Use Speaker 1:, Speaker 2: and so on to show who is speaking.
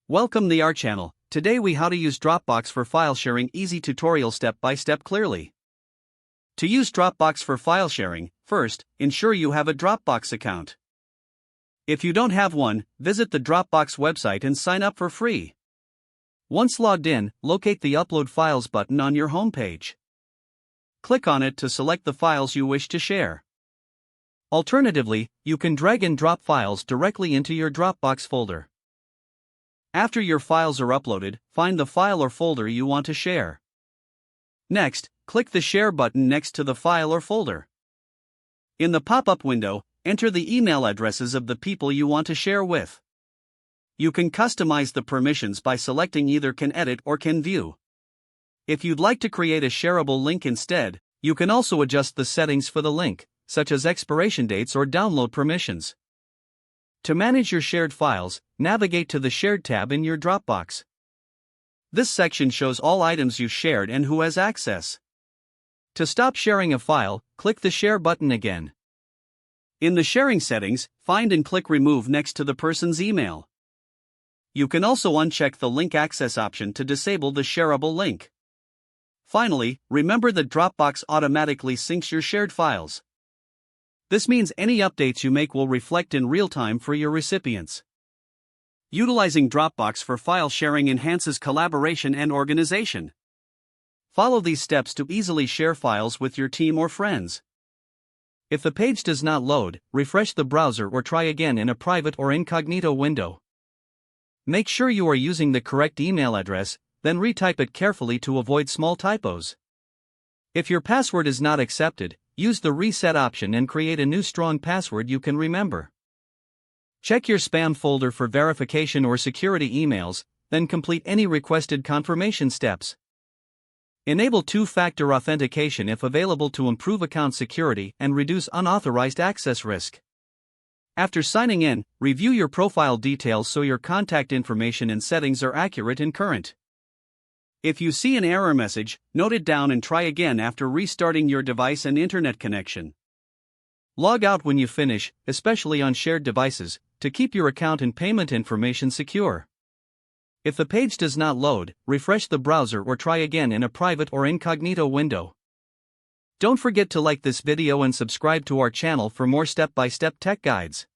Speaker 1: Welcome to our channel. Today we how to use Dropbox for file sharing, easy tutorial step by step clearly. To use Dropbox for file sharing, first, ensure you have a Dropbox account. If you don't have one, visit the Dropbox website and sign up for free. Once logged in, locate the Upload Files button on your homepage. Click on it to select the files you wish to share. Alternatively, you can drag and drop files directly into your Dropbox folder. After your files are uploaded, find the file or folder you want to share. Next, click the Share button next to the file or folder. In the pop-up window, enter the email addresses of the people you want to share with. You can customize the permissions by selecting either Can Edit or Can View. If you'd like to create a shareable link instead, you can also adjust the settings for the link, such as expiration dates or download permissions. To manage your shared files, navigate to the Shared tab in your Dropbox. This section shows all items you shared and who has access. To stop sharing a file, click the Share button again. In the sharing settings, find and click Remove next to the person's email. You can also uncheck the Link Access option to disable the shareable link. Finally, remember that Dropbox automatically syncs your shared files. This means any updates you make will reflect in real time for your recipients. Utilizing Dropbox for file sharing enhances collaboration and organization. Follow these steps to easily share files with your team or friends. If the page does not load, refresh the browser or try again in a private or incognito window. Make sure you are using the correct email address, then retype it carefully to avoid small typos. If your password is not accepted, use the Reset option and create a new strong password you can remember. Check your spam folder for verification or security emails, then complete any requested confirmation steps. Enable two-factor authentication if available to improve account security and reduce unauthorized access risk. After signing in, review your profile details so your contact information and settings are accurate and current. If you see an error message, note it down and try again after restarting your device and internet connection. Log out when you finish, especially on shared devices, to keep your account and payment information secure. If the page does not load, refresh the browser or try again in a private or incognito window. Don't forget to like this video and subscribe to our channel for more step-by-step tech guides.